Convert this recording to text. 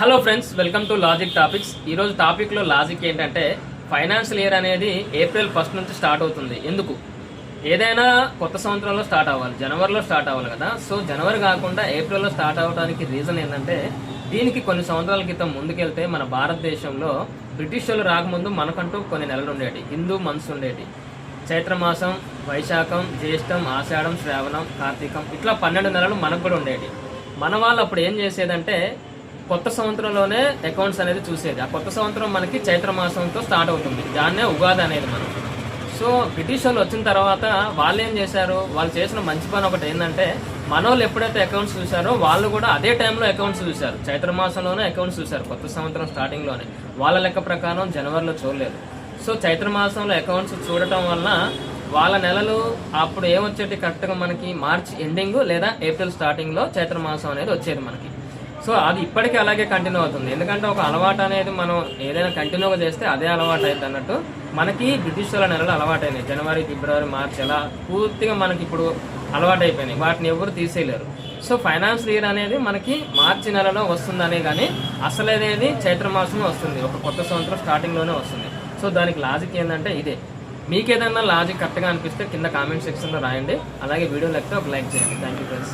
Hello friends, welcome to logic topics. ఈరోజు టాపిక్లో logic ఏంటంటే ఫైనాన్షియల్ ఇయర్ అనేది ఏప్రిల్ 1 నుంచి స్టార్ట్ అవుతుంది. ఎందుకు? ఏదైనా కొత్త సంవత్సరంలో స్టార్ట్ అవ్వాలి, జనవరిలో స్టార్ట్ అవ్వాలి కదా. సో జనవరి కాకుండా ఏప్రిల్లో స్టార్ట్ అవ్వడానికి రీజన్ ఏంటంటే, దీనికి కొన్ని సంవత్సరాల క్రితం ముందుకెళ్తే మన భారతదేశంలో బ్రిటిష్ వాళ్ళు రాకముందు మనకంటూ కొన్ని నెలలు ఉండేవి, హిందూ మంత్స్ ఉండేవి. చైత్రమాసం, వైశాఖం, జ్యేష్టం, ఆషాఢం, శ్రావణం, కార్తీకం, ఇట్లా 12 నెలలు మనకు కూడా ఉండేవి. మన వాళ్ళు అప్పుడు ఏం చేసేదంటే కొత్త సంవత్సరంలోనే అకౌంట్స్ అనేది చూసేది. ఆ కొత్త సంవత్సరం మనకి చైత్రమాసంతో స్టార్ట్ అవుతుంది, దాన్నే ఉగాది అనేది మనం. సో బ్రిటిష్ వాళ్ళు వచ్చిన తర్వాత వాళ్ళు ఏం చేశారు, వాళ్ళు చేసిన మంచి పని ఒకటి ఏంటంటే, మన వాళ్ళు ఎప్పుడైతే అకౌంట్స్ చూసారో వాళ్ళు కూడా అదే టైంలో అకౌంట్స్ చూశారు. చైత్రమాసంలోనే అకౌంట్స్ చూశారు, కొత్త సంవత్సరం స్టార్టింగ్లోనే. వాళ్ళ లెక్క ప్రకారం జనవరిలో చూడలేదు. సో చైత్రమాసంలో అకౌంట్స్ చూడటం వల్ల వాళ్ళ నెలలు అప్పుడు ఏమొచ్చేటి కరెక్ట్గా మనకి మార్చ్ ఎండింగ్ లేదా ఏప్రిల్ స్టార్టింగ్లో చైత్రమాసం అనేది వచ్చేది మనకి. సో అది ఇప్పటికీ అలాగే కంటిన్యూ అవుతుంది. ఎందుకంటే ఒక అలవాటు అనేది మనం ఏదైనా కంటిన్యూగా చేస్తే అదే అలవాటు అవుతుంది అన్నట్టు. మనకి బ్రిటిష్ వాళ్ళ నెలలు అలవాటైనాయి, జనవరి, ఫిబ్రవరి, మార్చ్, ఎలా పూర్తిగా మనకి ఇప్పుడు అలవాటు అయిపోయినాయి. వాటిని ఎవరు తీసేయలేరు. సో ఫైనాన్షియల్ ఇయర్ అనేది మనకి మార్చి నెలలో వస్తుందనే కానీ అసలు అనేది చైత్రమాసంలో వస్తుంది, ఒక కొత్త సంవత్సరం స్టార్టింగ్లోనే వస్తుంది. సో దానికి లాజిక్ ఏంటంటే ఇదే. మీకు ఏదైనా లాజిక్ కరెక్ట్గా అనిపిస్తే కింద కామెంట్ సెక్షన్లో రాయండి. అలాగే వీడియో లేకపోతే ఒక లైక్ చేయండి. Thank you friends.